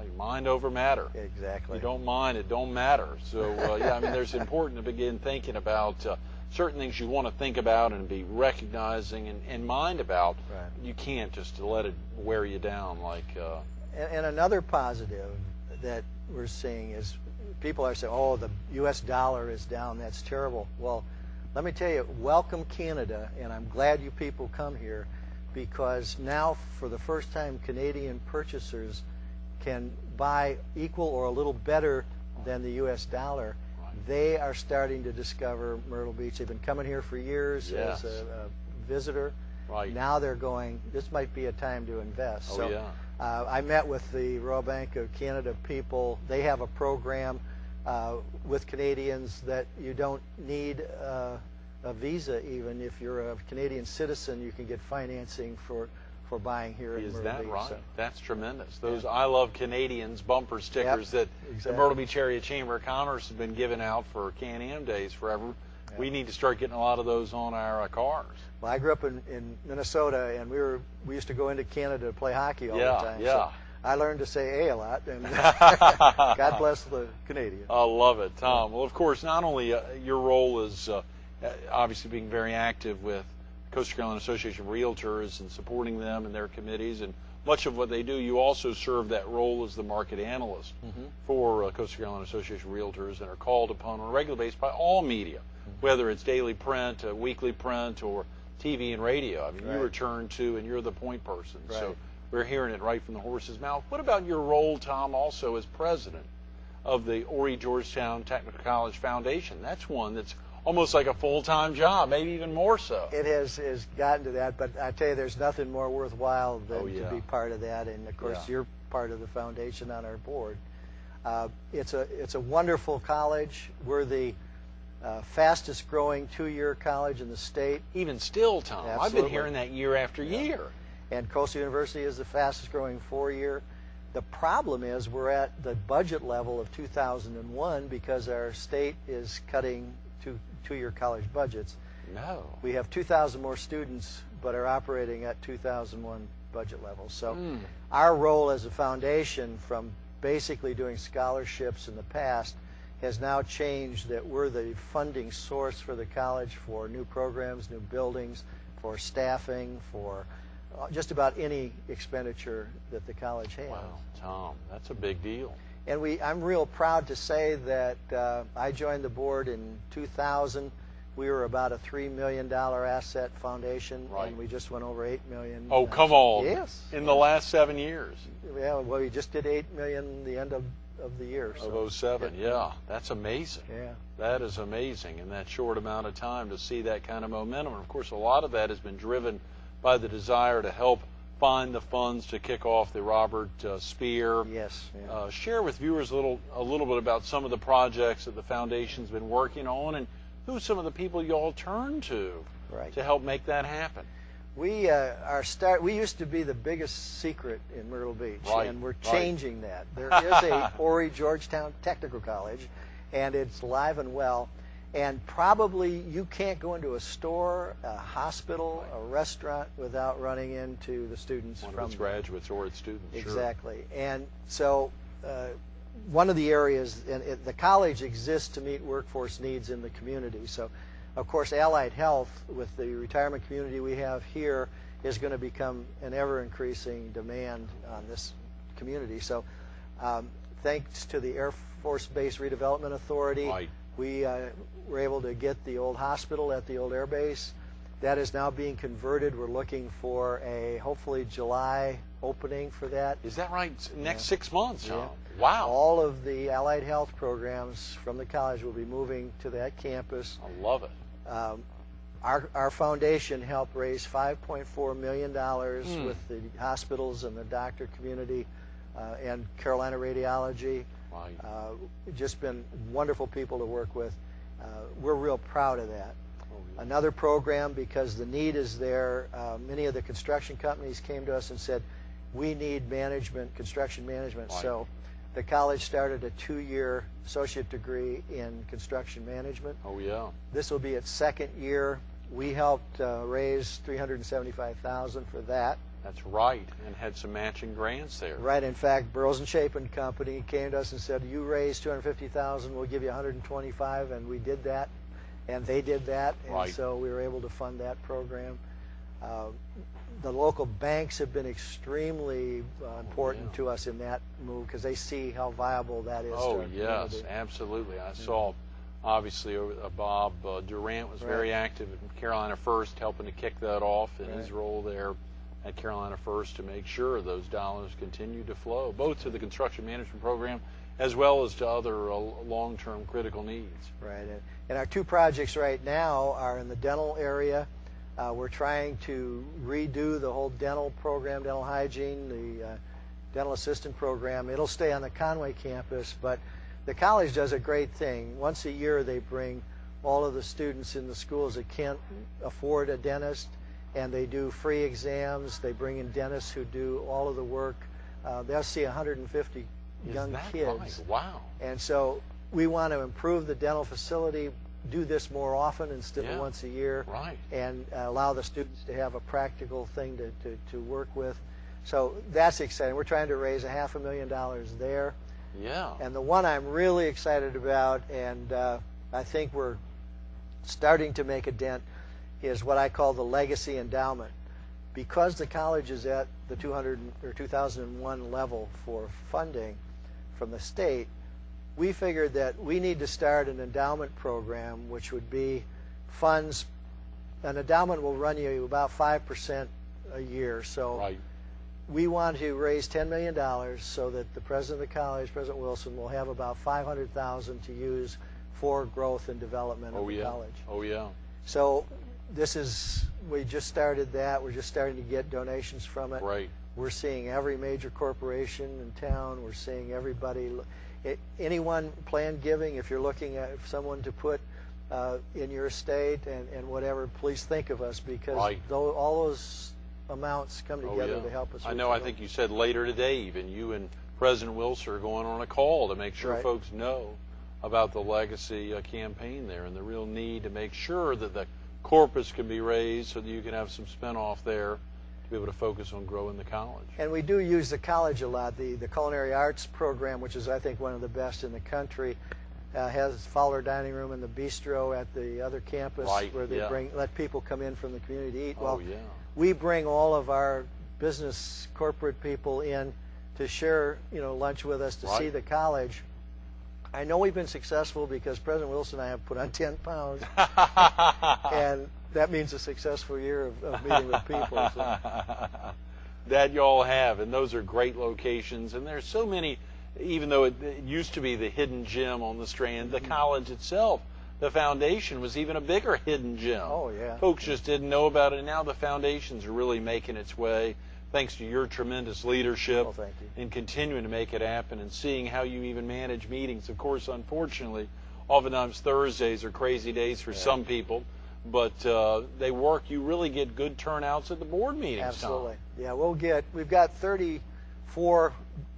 Right, mind over matter. Exactly. You don't mind, it don't matter. So yeah, I mean, there's important to begin thinking about certain things you want to think about and be recognizing and mind about. Right. You can't just let it wear you down like. And another positive that we're seeing is people are saying, "Oh, the U.S. dollar is down. That's terrible." Well, let me tell you, welcome Canada, and I'm glad you people come here, because now for the first time Canadian purchasers can buy equal or a little better than the U.S. dollar. They are starting to discover Myrtle Beach. They've been coming here for years as a visitor. Right. Now they're going, this might be a time to invest. Oh, so yeah. I met with the Royal Bank of Canada people. They have a program with Canadians that you don't need a visa. Even if you're a Canadian citizen, you can get financing for buying here in Myrtle Beach. Is that right? So, that's tremendous. Those I Love Canadians bumper stickers that exactly. the Myrtle Beach Area Chamber of Commerce has been giving out for Can-Am Days forever. Yep. We need to start getting a lot of those on our cars. Well, I grew up in Minnesota, and we used to go into Canada to play hockey all the time. Yeah. So I learned to say a lot, and God bless the Canadians. I love it, Tom. Well, of course, not only your role is obviously being very active with Coastal Carolina Association of Realtors and supporting them and their committees and much of what they do, you also serve that role as the market analyst for Coastal Carolina Association of Realtors and are called upon on a regular basis by all media, whether it's daily print, weekly print, or TV and radio. I mean, you return to and you're the point person. Right. So we're hearing it right from the horse's mouth. What about your role, Tom, also as president of the Horry-Georgetown Technical College Foundation? That's one that's almost like a full-time job, maybe even more so. It has gotten to that, but I tell you, there's nothing more worthwhile than to be part of that. And of course, you're part of the foundation on our board. It's a wonderful college. We're the fastest-growing two-year college in the state. Even still, Tom, Absolutely. I've been hearing that year after year. And Coastal University is the fastest-growing four-year. The problem is we're at the budget level of 2001 because our state is cutting two-year college budgets. No. We have 2,000 more students, but are operating at 2001 budget levels. So our role as a foundation, from basically doing scholarships in the past, has now changed that we're the funding source for the college for new programs, new buildings, for staffing, for just about any expenditure that the college has. Wow, Tom, that's a big deal. And I'm real proud to say that I joined the board in 2000. We were about a $3 million asset foundation, and we just went over $8 million. Oh, come on. Yes. In the last 7 years. Yeah, well, we just did $8 million the end of the year. So. Of 07, yeah. That's amazing. Yeah. That is amazing in that short amount of time to see that kind of momentum. And, of course, a lot of that has been driven by the desire to help find the funds to kick off the Robert Spear. Yes. Yeah. Share with viewers a little bit about some of the projects that the foundation's been working on and who some of the people you all turn to to help make that happen. We we used to be the biggest secret in Myrtle Beach, and we're changing that. There is a Horry-Georgetown Technical College, and it's alive and well. And probably you can't go into a store, a hospital, a restaurant without running into the students from its graduates or its students. Exactly. And so one of the areas, and the college exists to meet workforce needs in the community. So, of course, allied health with the retirement community we have here is going to become an ever-increasing demand on this community. So thanks to the Air Force Base Redevelopment Authority, we were able to get the old hospital at the old air base. That is now being converted. We're looking for a hopefully July opening for that. Is that right? Next 6 months, huh? Yeah. Wow. All of the allied health programs from the college will be moving to that campus. I love it. Our foundation helped raise $5.4 million with the hospitals and the doctor community and Carolina Radiology. Just been wonderful people to work with. We're real proud of that. Another program, because the need is there, many of the construction companies came to us and said, we need management, construction management. So the college started a 2-year associate degree in construction management. Oh, yeah. This will be its second year. We helped raise $375,000 for that. That's right, and had some matching grants there. Right. In fact, Burroughs and Chapin Company came to us and said, "You raised $250,000, we'll give you $125,000," and we did that, and they did that, and Right. so we were able to fund that program. The local banks have been extremely important to us in that move because they see how viable that is. Oh, to our yes, community. absolutely. I saw, obviously, Bob Durant was very active in Carolina First, helping to kick that off in his role there at Carolina First to make sure those dollars continue to flow, both to the construction management program as well as to other long-term critical needs. Right. And our two projects right now are in the dental area. We're trying to redo the whole dental program, dental hygiene, the dental assistant program. It'll stay on the Conway campus, but the college does a great thing. Once a year they bring all of the students in the schools that can't afford a dentist, and they do free exams. They bring in dentists who do all of the work. They'll see 150 young kids. Right? Wow. And so we want to improve the dental facility, do this more often instead of once a year, right, and allow the students to have a practical thing to work with. So that's exciting. We're trying to raise $500,000 there. Yeah. And the one I'm really excited about, and I think we're starting to make a dent, is what I call the legacy endowment. Because the college is at the 2001 level for funding from the state, we figured that we need to start an endowment program, which would be funds. An endowment will run you about 5% a year. So we want to raise $10 million so that the president of the college, President Wilson, will have about $500,000 to use for growth and development of the college. Oh, yeah. So we just started that. We're just starting to get donations from it. Right. We're seeing every major corporation in town. We're seeing everybody. Anyone plan giving, if you're looking at someone to put in your estate and whatever, please think of us, because all those amounts come together to help us. I know. I think you said later today, even you and President Wilson are going on a call to make sure folks know about the legacy campaign there and the real need to make sure that the corpus can be raised so that you can have some spin-off there to be able to focus on growing the college. And we do use the college a lot. The culinary arts program, which is I think one of the best in the country, has Fowler Dining Room and the bistro at the other campus where they let people come in from the community to eat. We bring all of our business corporate people in to share lunch with us to see the college. I know we've been successful because President Wilson and I have put on 10 pounds, and that means a successful year of meeting with people. So. That y'all have, and those are great locations, and there's so many. Even though it used to be the hidden gem on the Strand, the college itself, the foundation was even a bigger hidden gem. Oh, yeah. Folks just didn't know about it, and now the foundations are really making its way, thanks to your tremendous leadership in continuing to make it happen and seeing how you even manage meetings. Of course, unfortunately, oftentimes Thursdays are crazy days for some people, but they work. You really get good turnouts at the board meetings. Absolutely. Yeah, we've got 34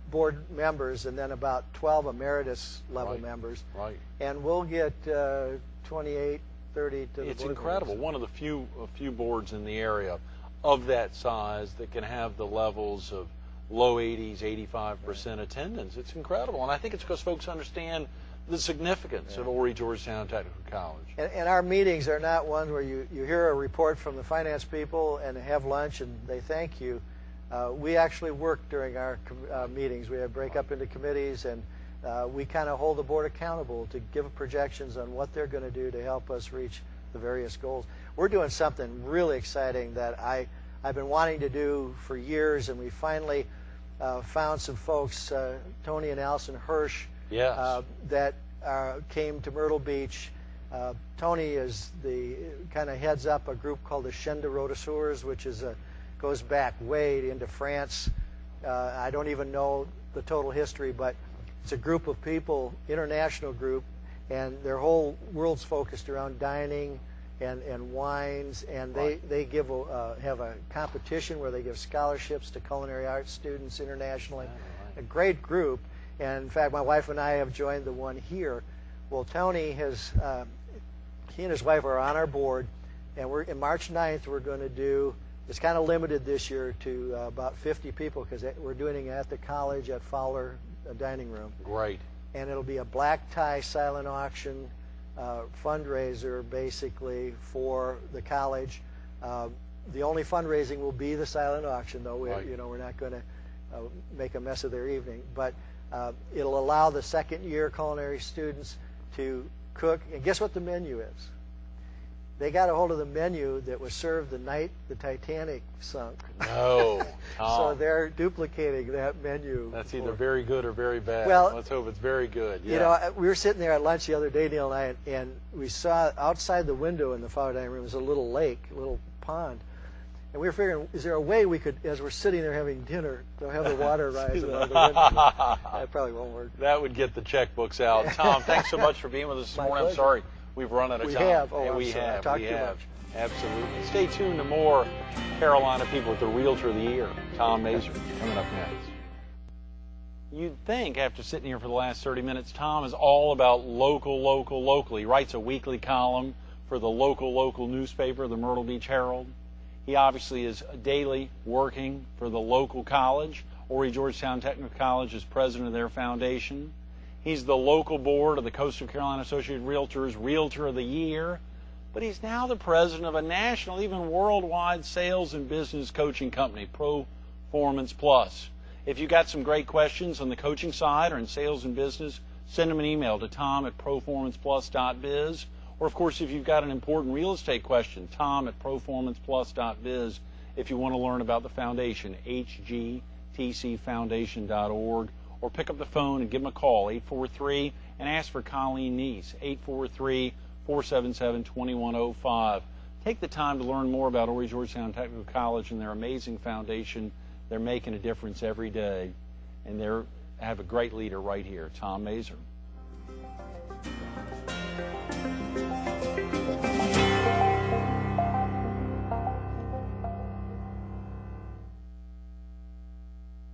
board members and then about 12 emeritus level members. Right. And we'll get 28, 30 to the It's board incredible. meetings. One of the few boards in the area of that size that can have the levels of low 80s, 85% attendance. It's incredible. And I think it's because folks understand the significance of Horry-Georgetown Technical College. And our meetings are not ones where you hear a report from the finance people and have lunch and they thank you. We actually work during our meetings. We break up into committees, and we kind of hold the board accountable to give projections on what they're going to do to help us reach the various goals. We're doing something really exciting that I've been wanting to do for years, and we finally found some folks, Tony and Allison Hirsch, that came to Myrtle Beach. Tony is kind of heads up a group called the Chaîne de Rôtisseurs, which goes back way into France. I don't even know the total history, but it's a group of people, international group, and their whole world's focused around dining and wines, and they have a competition where they give scholarships to culinary arts students internationally. A great group, and in fact my wife and I have joined the one here. Well, Tony he and his wife are on our board, and in March 9th we're going to do It's kind of limited this year to about 50 people because we're doing it at the college at Fowler Dining Room. Great. And it'll be a black tie silent auction fundraiser basically for the college. The only fundraising will be the silent auction, though. Right. We're not going to make a mess of their evening, but it'll allow the second-year culinary students to cook. And guess what the menu is? They got a hold of the menu that was served the night the Titanic sunk. No, Tom. So they're duplicating that menu. That's either very good or very bad. Well, let's hope it's very good. Yeah. You know, we were sitting there at lunch the other day, Neil and I, and we saw outside the window in the Fowler Dining Room was a little lake, a little pond. And we were figuring, is there a way we could, as we're sitting there having dinner, to have the water rise above the window? That probably won't work. That would get the checkbooks out. Tom, thanks so much for being with us this morning. pleasure. I'm sorry we've run out of We time. have. Oh, Yeah, I'm we sorry. I have. talked We too have. much. Absolutely. Stay tuned to more Carolina people with the Realtor of the Year, Tom Maeser, coming up next. You'd think after sitting here for the last 30 minutes, Tom is all about local. He writes a weekly column for the local newspaper, the Myrtle Beach Herald. He obviously is daily working for the local college. Horry-Georgetown Technical College is president of their foundation. He's the local board of the Coastal Carolina Associated Realtors Realtor of the Year. But he's now the president of a national, even worldwide sales and business coaching company, Performance Plus. If you got some great questions on the coaching side or in sales and business, send him an email to tom@proformanceplus.biz. Or, of course, if you've got an important real estate question, tom@proformanceplus.biz. If you want to learn about the foundation, hgtcfoundation.org. Or pick up the phone and give him a call, 843, and ask for Colleen Neese, 843-477-2105. Take the time to learn more about Horry-Georgetown Technical College and their amazing foundation. They're making a difference every day, and they have a great leader right here, Tom Maeser.